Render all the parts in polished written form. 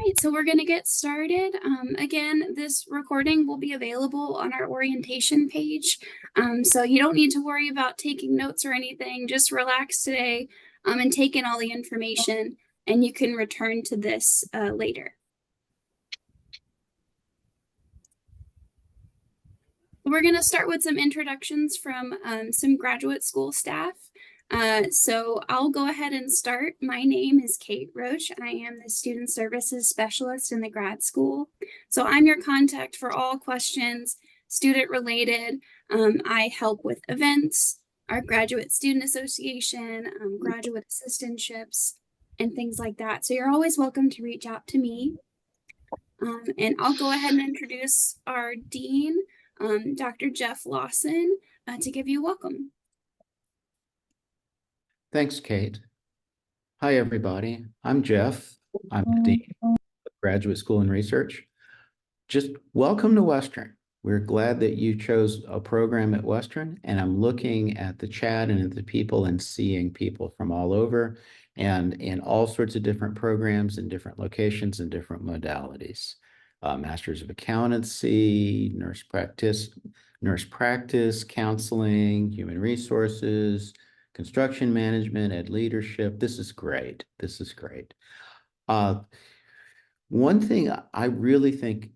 Right, so we're going to get started. Again, this recording will be available on our orientation page. So you don't need to worry about taking notes or anything. Just relax today and take in all the information, and you can return to this later. We're going to start with some introductions from some graduate school staff. So I'll go ahead and start. My name is Kate Roach. I am the Student Services Specialist in the grad school. So I'm your contact for all questions student related. I help with events, our Graduate Student Association, graduate assistantships, and things like that. So you're always welcome to reach out to me. And I'll go ahead and introduce our dean, Dr. Jeff Lawson, to give you a welcome. Thanks, Kate. Hi, everybody. I'm Jeff. I'm the Dean of Graduate School and Research. Just welcome to Western. We're glad that you chose a program at Western, and I'm looking at the chat and at the people and seeing people from all over and in all sorts of different programs in different locations and different modalities. Masters of Accountancy, nurse practice, counseling, human resources, construction management, ed leadership. This is great. This is great. One thing I really think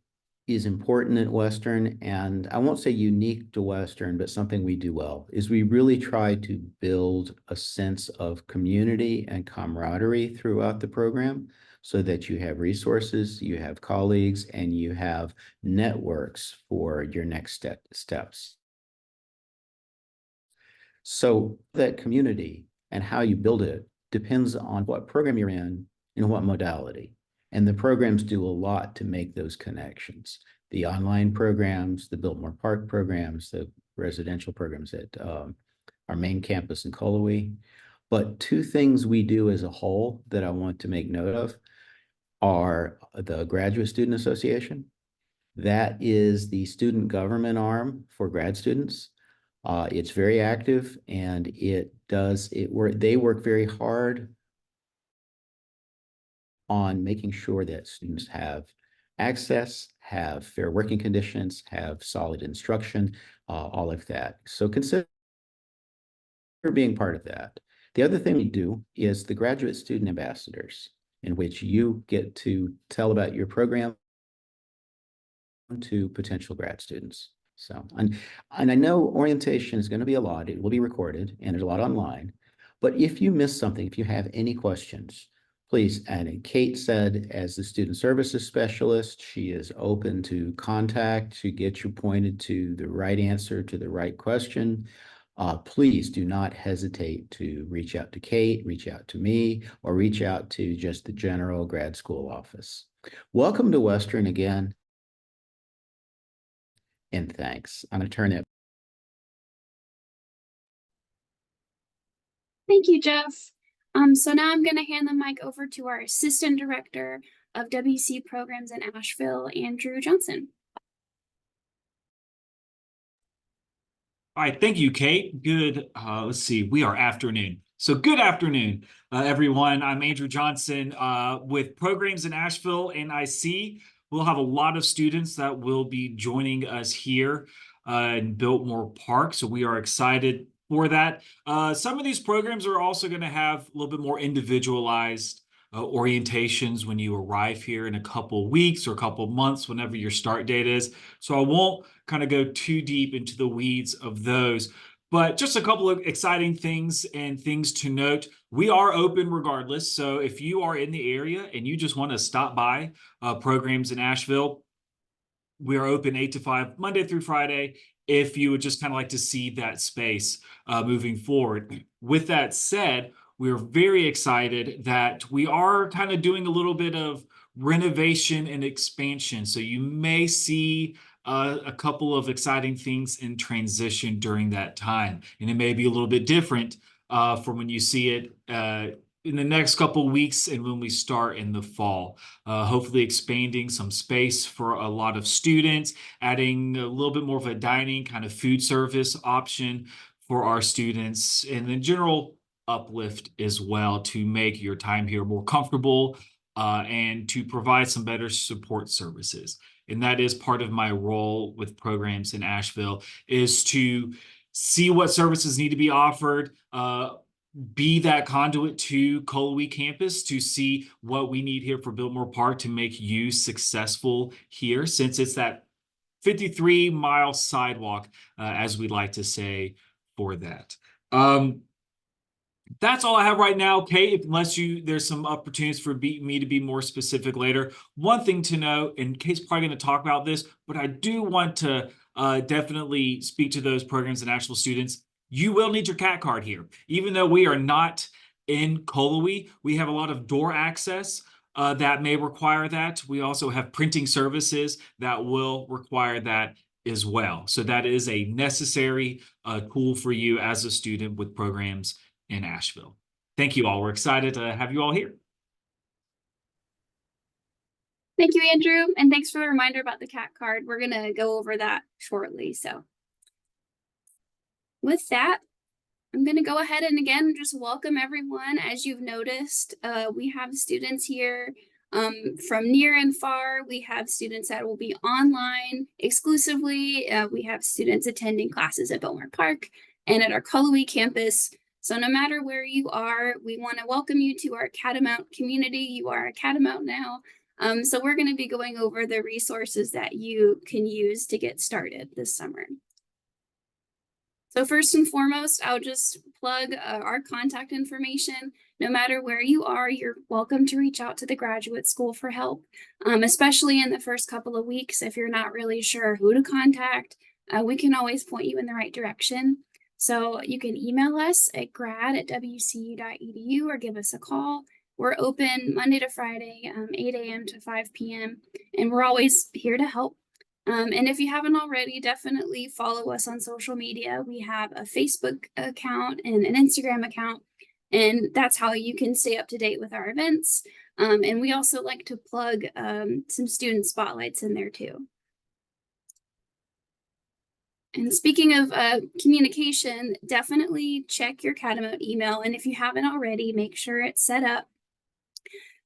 is important at Western, and I won't say unique to Western, but something we do well, is we really try to build a sense of community and camaraderie throughout the program so that you have resources, you have colleagues, and you have networks for your next steps. So that community and how you build it depends on what program you're in and what modality. And the programs do a lot to make those connections. The online programs, the Biltmore Park programs, the residential programs at our main campus in Cullowhee. But two things we do as a whole that I want to make note of are the Graduate Student Association. That is the student government arm for grad students. It's very active, and they work very hard on making sure that students have access, have fair working conditions, have solid instruction, all of that. So consider being part of that. The other thing we do is the graduate student ambassadors, in which you get to tell about your program to potential grad students. So, and I know orientation is going to be a lot. It will be recorded, and there's a lot online. But if you miss something, if you have any questions, please, and Kate said, as the student services specialist, she is open to contact to get you pointed to the right answer to the right question. Please do not hesitate to reach out to Kate, reach out to me, or reach out to just the general grad school office. Welcome to Western again. And thanks. I'm going to turn it. Thank you, Jeff. So now I'm going to hand the mic over to our Assistant Director of WCU Programs in Asheville, Andrew Johnson. All right, thank you, Kate. Good, let's see, we are afternoon. So good afternoon, everyone. I'm Andrew Johnson with Programs in Asheville, and I see we'll have a lot of students that will be joining us here in Biltmore Park. So we are excited for that. Some of these programs are also going to have a little bit more individualized orientations when you arrive here in a couple weeks or a couple months, whenever your start date is. So I won't kind of go too deep into the weeds of those, but just a couple of exciting things and things to note. We are open regardless. So if you are in the area and you just want to stop by Programs in Asheville, we are open 8 to 5, Monday through Friday, if you would just kind of like to see that space moving forward. With that said, we're very excited that we are kind of doing a little bit of renovation and expansion. So you may see a couple of exciting things in transition during that time. And it may be a little bit different from when you see it in the next couple of weeks and when we start in the fall. Hopefully expanding some space for a lot of students, adding a little bit more of a dining kind of food service option for our students, and then general uplift as well to make your time here more comfortable and to provide some better support services. And that is part of my role with programs in Asheville, is to see what services need to be offered, be that conduit to Colowee campus to see what we need here for Biltmore Park to make you successful here, since it's that 53-mile sidewalk, as we like to say, for that. That's all I have right now, Kate, unless there's some opportunities for me to be more specific later. One thing to note, and Kate's probably going to talk about this, but I do want to definitely speak to those programs and actual students. You will need your CAT card here. Even though we are not in Colowee, we have a lot of door access that may require that. We also have printing services that will require that as well. So that is a necessary tool for you as a student with programs in Asheville. Thank you all. We're excited to have you all here. Thank you, Andrew. And thanks for the reminder about the CAT card. We're going to go over that shortly. So with that, I'm going to go ahead and again, just welcome everyone. As you've noticed, we have students here from near and far. We have students that will be online exclusively. We have students attending classes at Biltmore Park and at our Colowee campus. So no matter where you are, we want to welcome you to our Catamount community. You are a Catamount now. So we're going to be going over the resources that you can use to get started this summer. So first and foremost, I'll just plug our contact information. No matter where you are, you're welcome to reach out to the graduate school for help, especially in the first couple of weeks. If you're not really sure who to contact, we can always point you in the right direction. So you can email us at grad@wcu.edu or give us a call. We're open Monday to Friday, 8 a.m. to 5 p.m. And we're always here to help. And if you haven't already, definitely follow us on social media. We have a Facebook account and an Instagram account, and that's how you can stay up to date with our events. And we also like to plug some student spotlights in there too. And speaking of communication, definitely check your Catamount email. And if you haven't already, make sure it's set up.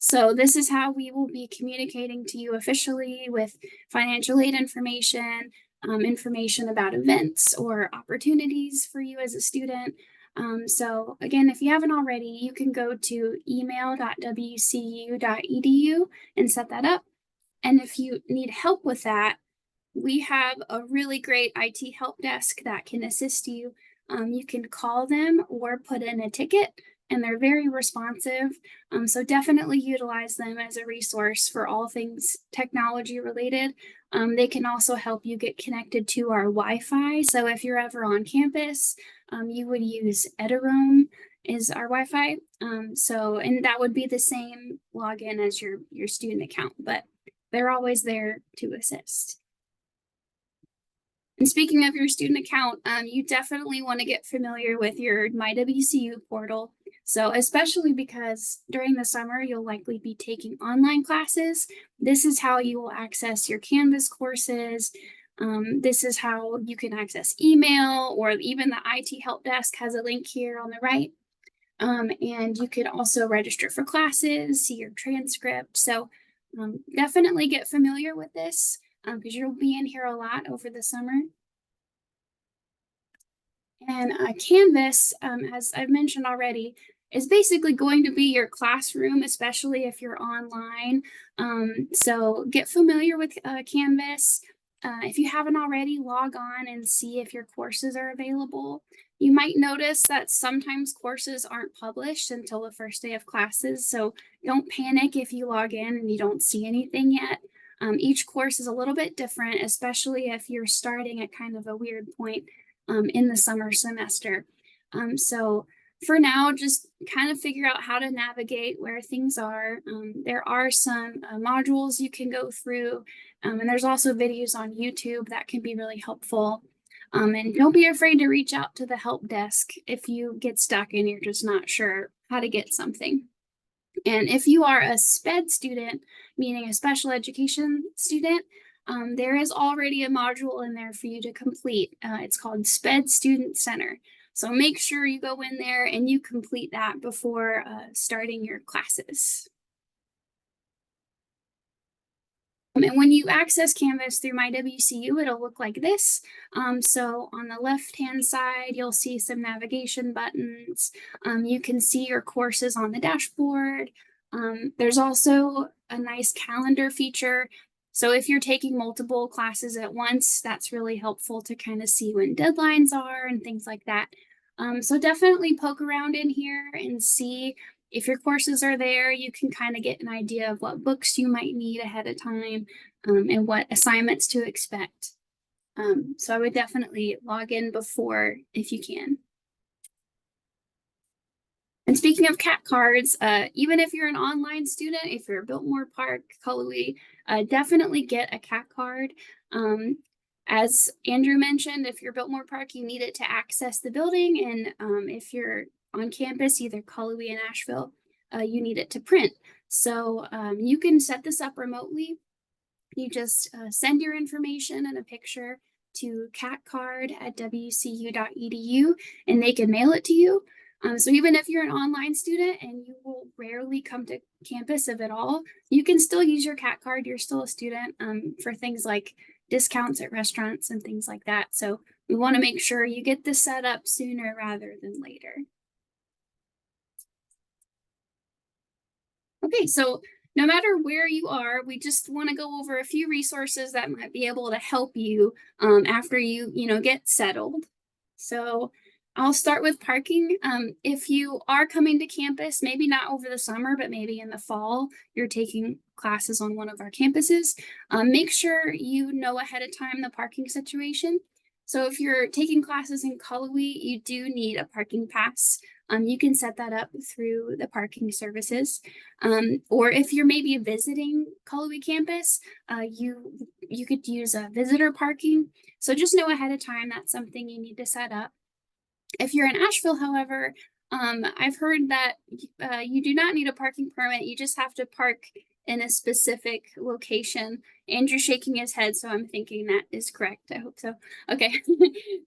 So this is how we will be communicating to you officially with financial aid information, information about events or opportunities for you as a student. So again, if you haven't already, you can go to email.wcu.edu and set that up. And if you need help with that, we have a really great IT help desk that can assist you. You can call them or put in a ticket, and they're very responsive. So definitely utilize them as a resource for all things technology related. They can also help you get connected to our Wi-Fi. So if you're ever on campus, you would use Edaroam is our Wi-Fi. And that would be the same login as your student account, but they're always there to assist. And speaking of your student account, you definitely want to get familiar with your My WCU portal. So especially because during the summer, you'll likely be taking online classes. This is how you will access your Canvas courses. This is how you can access email, or even the IT help desk has a link here on the right. And you can also register for classes, see your transcript. So definitely get familiar with this, because you'll be in here a lot over the summer. And Canvas, as I've mentioned already, is basically going to be your classroom, especially if you're online. So get familiar with Canvas. If you haven't already, log on and see if your courses are available. You might notice that sometimes courses aren't published until the first day of classes, so don't panic if you log in and you don't see anything yet. Each course is a little bit different, especially if you're starting at kind of a weird point in the summer semester. So for now, just kind of figure out how to navigate where things are. There are some modules you can go through, and there's also videos on YouTube that can be really helpful. And don't be afraid to reach out to the help desk if you get stuck and you're just not sure how to get something. And if you are a SPED student, meaning a special education student, there is already a module in there for you to complete. It's called SPED Student Center. So make sure you go in there and you complete that before starting your classes. And when you access Canvas through my WCU, it'll look like this. So on the left-hand side, you'll see some navigation buttons. You can see your courses on the dashboard. There's also a nice calendar feature. So if you're taking multiple classes at once, that's really helpful to kind of see when deadlines are and things like that. So definitely poke around in here and see if your courses are there. You can kind of get an idea of what books you might need ahead of time, and what assignments to expect. So I would definitely log in before if you can. And speaking of CAT cards, even if you're an online student, if you're Biltmore Park, Cullowhee, definitely get a CAT card. As Andrew mentioned, if you're Biltmore Park, you need it to access the building. And if you're on campus, either Cullowhee and Asheville, you need it to print. So you can set this up remotely. You just send your information and a picture to catcard@wcu.edu, and they can mail it to you. So even if you're an online student and you will rarely come to campus, if at all, you can still use your CAT card. You're still a student, for things like discounts at restaurants and things like that. So we want to make sure you get this set up sooner rather than later. Okay, so no matter where you are, we just want to go over a few resources that might be able to help you after you get settled. So I'll start with parking. If you are coming to campus, maybe not over the summer, but maybe in the fall, you're taking classes on one of our campuses, make sure you know ahead of time the parking situation. So if you're taking classes in Cullowhee, you do need a parking pass. You can set that up through the parking services. Or if you're maybe visiting Cullowhee campus, you could use a visitor parking. So just know ahead of time that's something you need to set up. If you're in Asheville, however, I've heard that you do not need a parking permit. You just have to park in a specific location. Andrew's shaking his head, so I'm thinking that is correct. I hope so. Okay.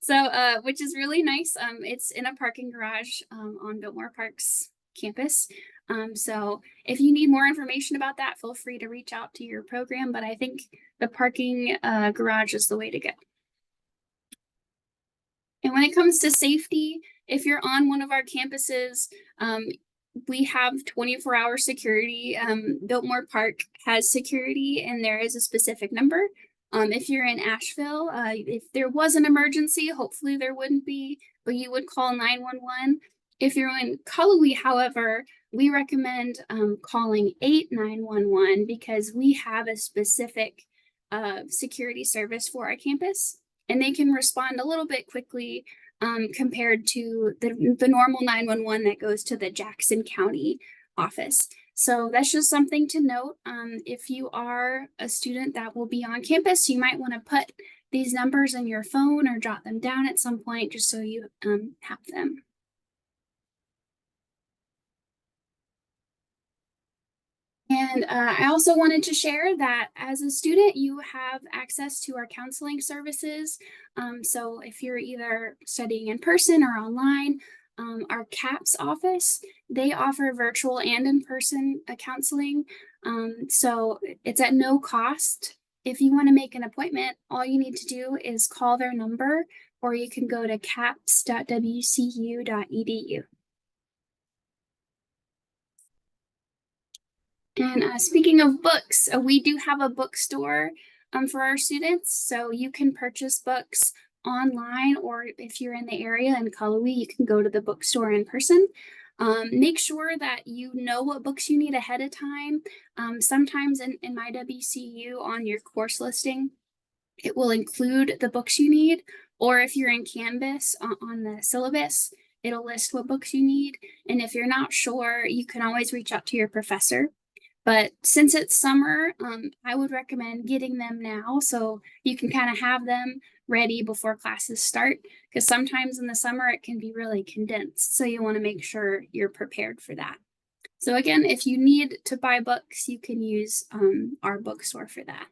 So, which is really nice. It's in a parking garage on Biltmore Park's campus. So if you need more information about that, feel free to reach out to your program, but I think the parking garage is the way to go. And when it comes to safety, if you're on one of our campuses, we have 24-hour security. Biltmore Park has security, and there is a specific number. If you're in Asheville, if there was an emergency, hopefully there wouldn't be, but you would call 911. If you're in Cullowhee, however, we recommend calling 8911 because we have a specific security service for our campus, and they can respond a little bit quickly compared to the normal 911 that goes to the Jackson County office. So that's just something to note. If you are a student that will be on campus, you might want to put these numbers in your phone or jot them down at some point just so you have them. And I also wanted to share that as a student, you have access to our counseling services. So if you're either studying in person or online, our CAPS office, they offer virtual and in-person counseling. So it's at no cost. If you want to make an appointment, all you need to do is call their number, or you can go to caps.wcu.edu. And speaking of books, we do have a bookstore for our students. So you can purchase books online, or if you're in the area in Cullowhee, you can go to the bookstore in person. Make sure that you know what books you need ahead of time. Sometimes in my WCU on your course listing, it will include the books you need. Or if you're in Canvas on the syllabus, it'll list what books you need. And if you're not sure, you can always reach out to your professor. But since it's summer, I would recommend getting them now so you can kind of have them ready before classes start, because sometimes in the summer it can be really condensed. So you want to make sure you're prepared for that. So again, if you need to buy books, you can use our bookstore for that.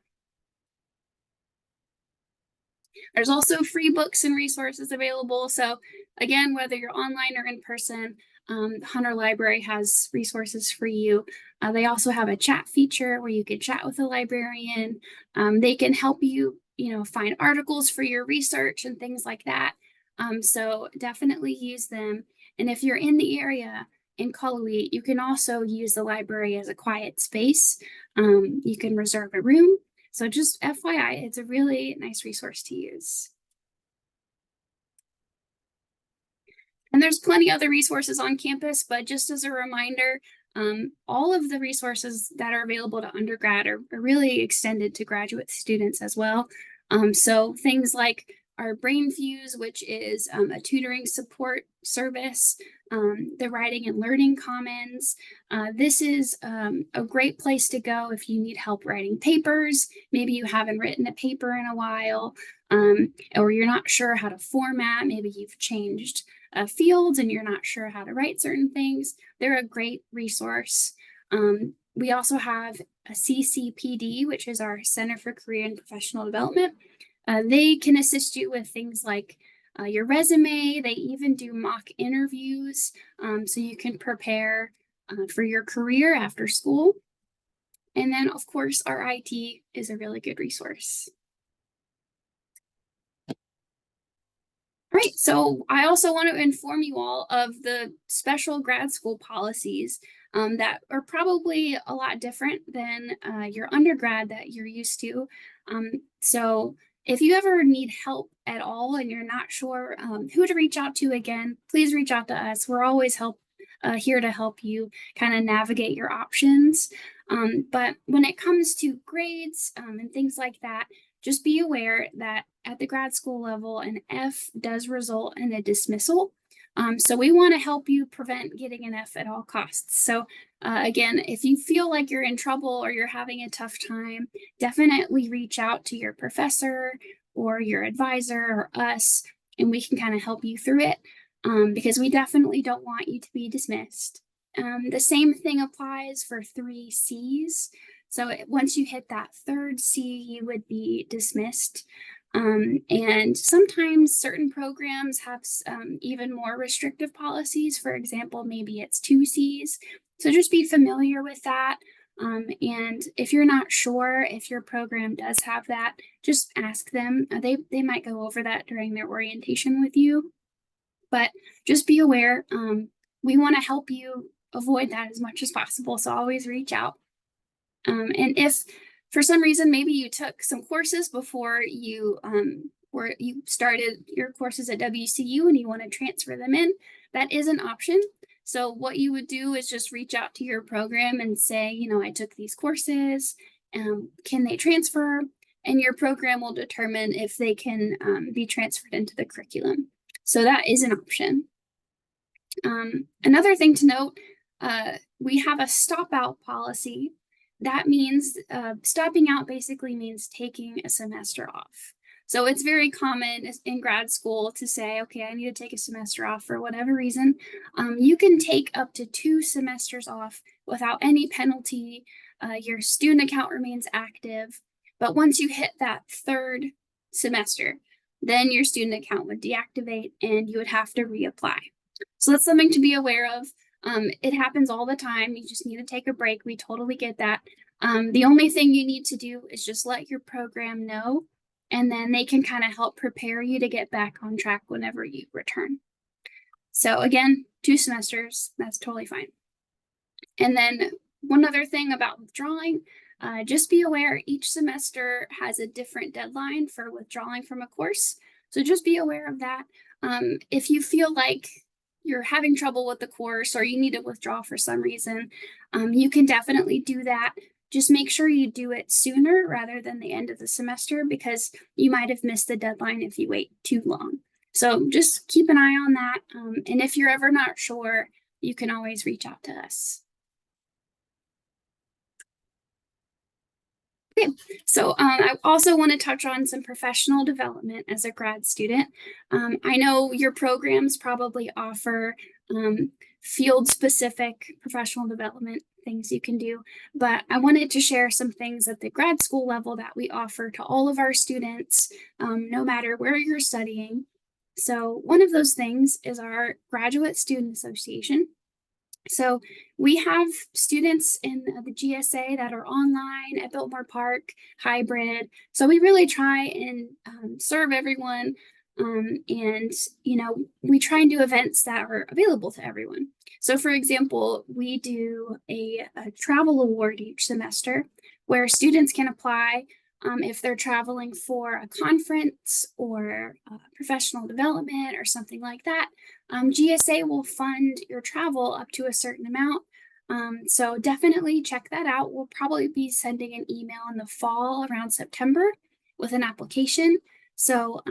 There's also free books and resources available. So again, whether you're online or in person, Hunter Library has resources for you. They also have a chat feature where you can chat with a librarian. They can help you, find articles for your research and things like that. So definitely use them. And if you're in the area in Cullowhee, you can also use the library as a quiet space. You can reserve a room. So just FYI, it's a really nice resource to use. And there's plenty other resources on campus, but just as a reminder, all of the resources that are available to undergrad are really extended to graduate students as well. So things like our Brain Fuse, which is a tutoring support service, the Writing and Learning Commons. This is a great place to go if you need help writing papers. Maybe you haven't written a paper in a while, or you're not sure how to format. Maybe you've changed fields and you're not sure how to write certain things. They're a great resource. We also have a CCPD, which is our Center for Career and Professional Development. They can assist you with things like your resume. They even do mock interviews, so you can prepare for your career after school. And then, of course, our IT is a really good resource. Right, so I also want to inform you all of the special grad school policies that are probably a lot different than your undergrad that you're used to. So if you ever need help at all and you're not sure who to reach out to again, please reach out to us. We're always here to help you kind of navigate your options. But when it comes to grades and things like that, just be aware that at the grad school level, an F does result in a dismissal. So we want to help you prevent getting an F at all costs. So again, if you feel like you're in trouble or you're having a tough time, definitely reach out to your professor or your advisor or us, and we can kind of help you through it because we definitely don't want you to be dismissed. The same thing applies for 3 Cs. So once you hit that 3rd C, you would be dismissed. And sometimes certain programs have even more restrictive policies. For example, maybe it's 2 Cs. So just be familiar with that. And if you're not sure if your program does have that, just ask them. They might go over that during their orientation with you. But just be aware, we want to help you avoid that as much as possible. So always reach out. And if for some reason maybe you took some courses before you started your courses at WCU and you want to transfer them in, that is an option. So what you would do is just reach out to your program and say, I took these courses, can they transfer? And your program will determine if they can be transferred into the curriculum. So that is an option. Another thing to note, we have a stop out policy. That means stopping out basically means taking a semester off. So it's very common in grad school to say, okay, I need to take a semester off for whatever reason. You can take up to 2 semesters off without any penalty. Your student account remains active. But once you hit that 3rd semester, then your student account would deactivate and you would have to reapply. So that's something to be aware of. It happens all the time. You just need to take a break. We totally get that. The only thing you need to do is just let your program know, and then they can kind of help prepare you to get back on track whenever you return. So again, 2 semesters, that's totally fine. And then one other thing about withdrawing, just be aware each semester has a different deadline for withdrawing from a course. So just be aware of that. If you feel like you're having trouble with the course or you need to withdraw for some reason, you can definitely do that. Just make sure you do it sooner rather than the end of the semester because you might have missed the deadline if you wait too long. So just keep an eye on that. And if you're ever not sure, you can always reach out to us. Okay, so I also want to touch on some professional development as a grad student. I know your programs probably offer field-specific professional development things you can do, but I wanted to share some things at the grad school level that we offer to all of our students, no matter where you're studying. So one of those things is our Graduate Student Association. So we have students in the GSA that are online at Biltmore Park, hybrid. So we really try and serve everyone. And, we try and do events that are available to everyone. So, for example, we do a travel award each semester where students can apply if they're traveling for a conference or professional development or something like that. GSA will fund your travel up to a certain amount. So definitely check that out. We'll probably be sending an email in the fall around September with an application. So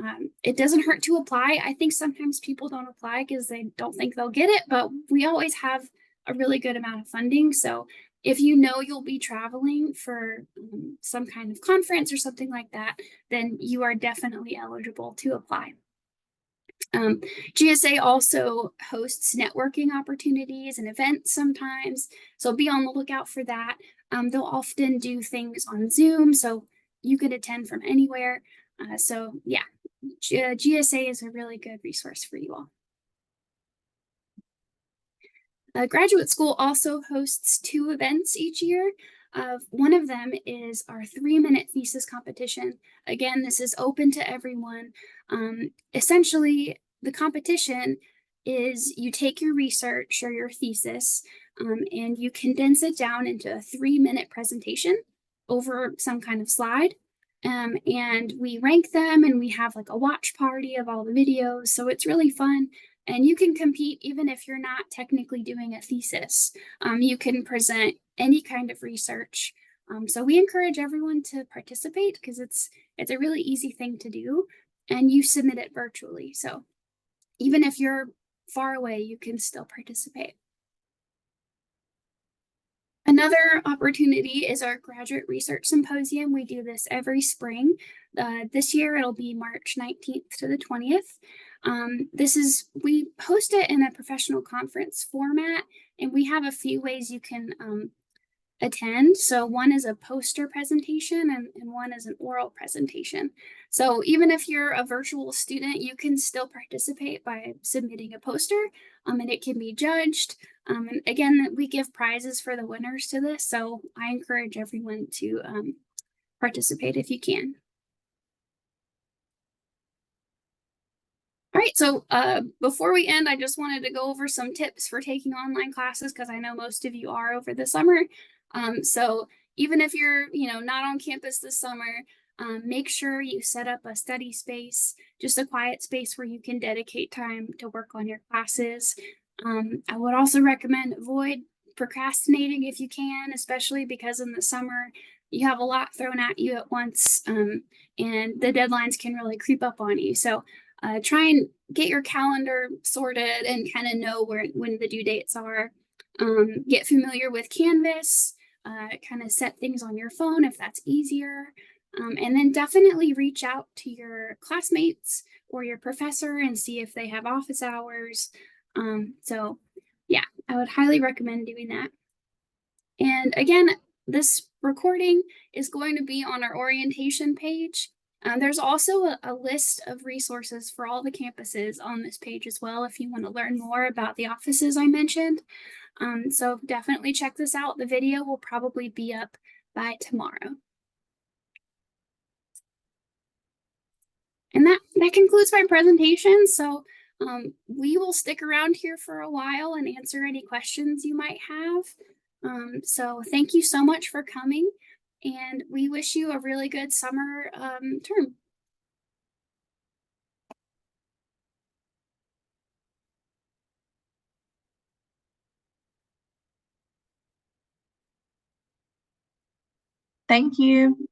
it doesn't hurt to apply. I think sometimes people don't apply because they don't think they'll get it, but we always have a really good amount of funding. So if you know you'll be traveling for some kind of conference or something like that, then you are definitely eligible to apply. GSA also hosts networking opportunities and events sometimes, so be on the lookout for that. They'll often do things on Zoom, so you could attend from anywhere. So yeah, GSA is a really good resource for you all. Graduate school also hosts 2 events each year. One of them is our 3-minute thesis competition. Again, this is open to everyone. Essentially, the competition is you take your research or your thesis and you condense it down into a 3-minute presentation over some kind of slide. And we rank them and we have like a watch party of all the videos. So it's really fun. And you can compete even if you're not technically doing a thesis. You can present any kind of research. So we encourage everyone to participate because it's a really easy thing to do, and you submit it virtually. So even if you're far away, you can still participate. Another opportunity is our Graduate Research Symposium. We do this every spring. This year it'll be March 19th to the 20th. We host it in a professional conference format, and we have a few ways you can attend. So one is a poster presentation and one is an oral presentation. So even if you're a virtual student, you can still participate by submitting a poster and it can be judged. And again, we give prizes for the winners to this. So I encourage everyone to participate if you can. All right, so before we end, I just wanted to go over some tips for taking online classes because I know most of you are over the summer. So even if you're, not on campus this summer, make sure you set up a study space, just a quiet space where you can dedicate time to work on your classes. I would also recommend avoid procrastinating if you can, especially because in the summer you have a lot thrown at you at once, and the deadlines can really creep up on you. So try and get your calendar sorted and kind of know when the due dates are. Get familiar with Canvas, kind of set things on your phone if that's easier. And then definitely reach out to your classmates or your professor and see if they have office hours. So yeah, I would highly recommend doing that. And again, this recording is going to be on our orientation page. There's also a list of resources for all the campuses on this page as well if you want to learn more about the offices I mentioned. So definitely check this out. The video will probably be up by tomorrow. And that concludes my presentation. So we will stick around here for a while and answer any questions you might have. So thank you so much for coming, and we wish you a really good summer term. Thank you.